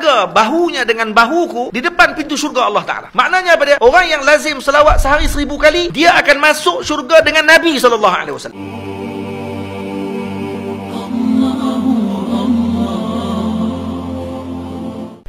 berlaga bahunya dengan bahuku di depan pintu syurga Allah Ta'ala. Maknanya apa dia? Orang yang lazim selawat sehari 1000 kali, dia akan masuk syurga dengan Nabi SAW.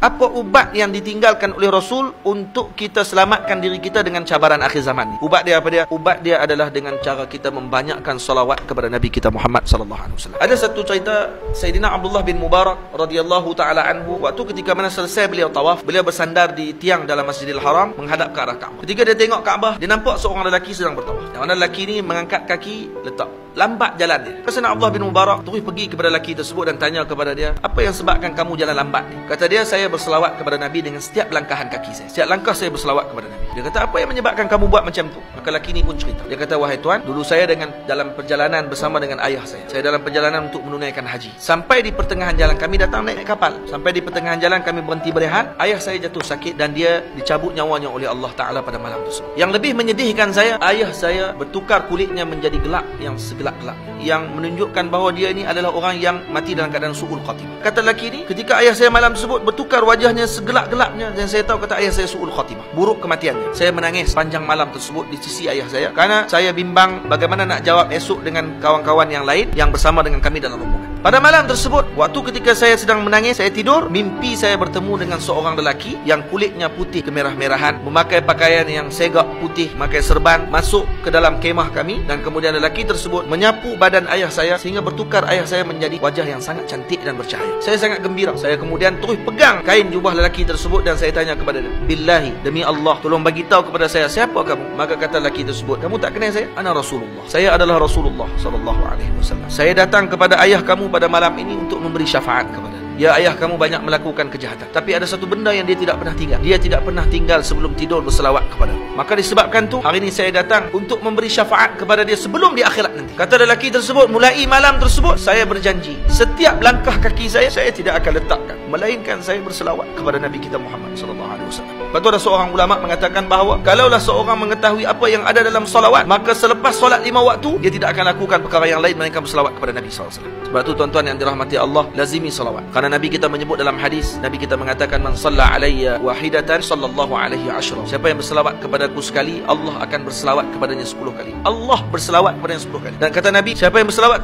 Apa ubat yang ditinggalkan oleh Rasul untuk kita selamatkan diri kita dengan cabaran akhir zaman ni? Ubat dia apa dia? Ubat dia adalah dengan cara kita membanyakkan salawat kepada Nabi kita Muhammad sallallahu alaihi wasallam. Ada satu cerita Sayyidina Abdullah bin Mubarak radhiyallahu taala anhu, waktu ketika mana selesai beliau tawaf, beliau bersandar di tiang dalam Masjidil Haram menghadap ke arah Kaabah. Ketika dia tengok Kaabah, dia nampak seorang lelaki sedang bertawaf. Yang mana lelaki ni mengangkat kaki, letak lambat jalan dia. Sayyidina Abdullah bin Mubarak terus pergi kepada lelaki tersebut dan tanya kepada dia, apa yang sebabkan kamu jalan lambat ni? Kata dia, saya berselawat kepada Nabi dengan setiap langkahan kaki saya. Setiap langkah saya berselawat kepada Nabi. Dia kata, apa yang menyebabkan kamu buat macam tu? Maka lelaki ni pun cerita. Dia kata, wahai tuan, dulu saya dalam perjalanan bersama dengan ayah saya. Saya dalam perjalanan untuk menunaikan haji. Sampai di pertengahan jalan kami datang naik kapal. Sampai di pertengahan jalan kami berhenti berehat. Ayah saya jatuh sakit dan dia dicabut nyawanya oleh Allah Ta'ala pada malam tersebut. Yang lebih menyedihkan saya, ayah saya bertukar kulitnya menjadi gelap yang segelap-gelap, yang menunjukkan bahawa dia ini adalah orang yang mati dalam keadaan su'ul khatimah. Kata lelaki ni, ketika ayah saya malam tersebut bertukar wajahnya segelap-gelapnya, dan saya tahu kata ayah saya su'ul khatimah, buruk kematiannya. Saya menangis panjang malam tersebut di sisi ayah saya, karena saya bimbang bagaimana nak jawab esok dengan kawan-kawan yang lain yang bersama dengan kami dalam rombongan. Pada malam tersebut, waktu ketika saya sedang menangis, saya tidur, mimpi saya bertemu dengan seorang lelaki yang kulitnya putih kemerah-merahan, memakai pakaian yang segak putih, memakai serban, masuk ke dalam kemah kami, dan kemudian lelaki tersebut menyapu badan ayah saya sehingga bertukar ayah saya menjadi wajah yang sangat cantik dan bercahaya. Saya sangat gembira. Saya kemudian terus pegang kain jubah lelaki tersebut dan saya tanya kepada dia, billahi, demi Allah, tolong bagi tahu kepada saya, siapa kamu? Maka kata lelaki tersebut, kamu tak kenal saya? Ana Rasulullah. Saya adalah Rasulullah sallallahu alaihi wasallam. Saya datang kepada ayah kamu pada malam ini untuk memberi syafaat kepada. Ya, ayah kamu banyak melakukan kejahatan, tapi ada satu benda yang dia tidak pernah tinggal. Dia tidak pernah tinggal sebelum tidur berselawat kepada. Maka disebabkan tu, hari ini saya datang untuk memberi syafaat kepada dia sebelum di akhirat nanti. Kata lelaki tersebut, mulai malam tersebut saya berjanji, setiap langkah kaki saya tidak akan letakkan melainkan saya berselawat kepada Nabi kita Muhammad sallallahu alaihi wasallam. Lepas tu ada seorang ulama mengatakan bahawa kalaulah seorang mengetahui apa yang ada dalam salawat, maka selepas solat 5 waktu dia tidak akan lakukan perkara yang lain melainkan berselawat kepada Nabi sallallahu alaihi wasallam. Sebab tu tuan-tuan yang dirahmati Allah, lazimi salawat. Karena Nabi kita menyebut dalam hadis, Nabi kita mengatakan, man shalla alayya wahidatan sallallahu alaihi ashra. Siapa yang berselawat kepadaku sekali, Allah akan berselawat kepadanya 10 kali. Allah berselawat kepadanya 10 kali. Dan kata Nabi, siapa yang berselawat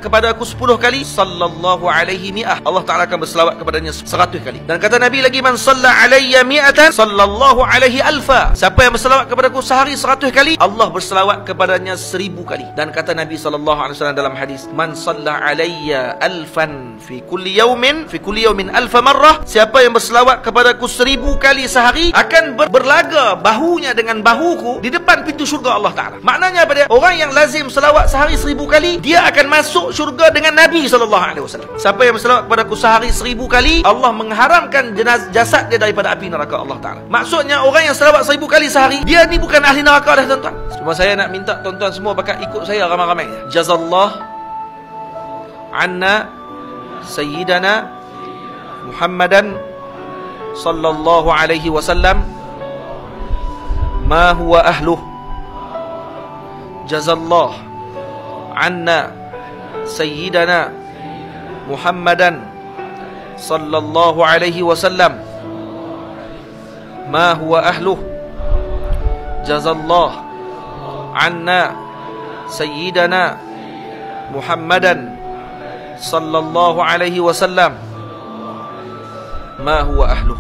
kepada aku 10 kali, sallallahu alaihi mi'ah, Allah Ta'ala akan berselawat kepadanya 100 kali. Dan kata Nabi lagi, man shalla alayya mi'atan sallallahu alaihi alfa. Siapa yang berselawat kepadaku sehari 100 kali, Allah berselawat kepadanya 1000 kali. Dan kata Nabi sallallahu alaihi wasallam dalam hadis, man shalla alayya alfan fi kulli yawmin alfa marrah. Siapa yang berselawat kepadaku 1000 kali sehari akan berlaga bahunya dengan bahuku di depan pintu syurga Allah Ta'ala. Maknanya apa dia? Orang yang lazim selawat sehari 1000 kali, dia akan masuk syurga dengan Nabi SAW. Siapa yang berselawat kepadaku sehari 1000 kali, Allah mengharamkan jasad dia daripada api neraka Allah Ta'ala. Maksudnya orang yang selawat 1000 kali sehari, dia ni bukan ahli neraka dah tuan-tuan. Cuma saya nak minta tuan-tuan semua bakal ikut saya ramai-ramai. Jazallah anna sayyidana Muhammadan sallallahu alaihi wasallam ma huwa ahluh. Jazallah anna sayyidana Muhammadan sallallahu alaihi wasallam ma huwa ahluh. Jazallah anna sayyidana Muhammadan sallallahu alaihi wasallam ma huwa ahluh.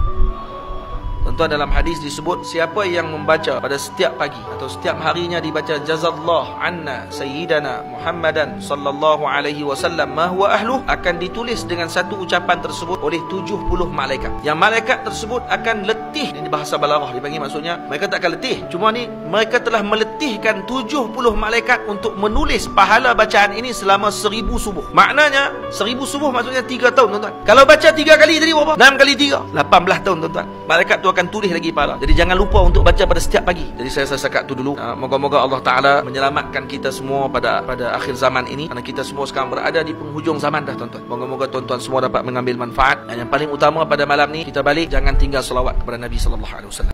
Tuan-tuan, dalam hadis disebut, siapa yang membaca pada setiap pagi atau setiap harinya dibaca jazallah anna sayyidana Muhammadan sallallahu alaihi wasallam ma huwa ahluh, akan ditulis dengan satu ucapan tersebut oleh 70 malaikat. Yang malaikat tersebut akan letih. Ini bahasa balarah dipanggil, maksudnya mereka tak akan letih, cuma ni mereka telah meletihkan 70 malaikat untuk menulis pahala bacaan ini selama 1000 subuh. Maknanya 1000 subuh maksudnya 3 tahun tuan-tuan. Kalau baca 3 kali tadi berapa? 6 kali 3, 18 tahun tuan-tuan. Malaikat tu akan tulis lagi pahala. Jadi jangan lupa untuk baca pada setiap pagi. Jadi saya sekat tu dulu. Moga-moga Allah Ta'ala menyelamatkan kita semua pada akhir zaman ini, kerana kita semua sekarang berada di penghujung zaman dah tuan-tuan. Moga-moga tuan-tuan semua dapat mengambil manfaat. Dan yang paling utama pada malam ni, kita balik jangan tinggal selawat kepada Nabi sallallahu alaihi wasallam.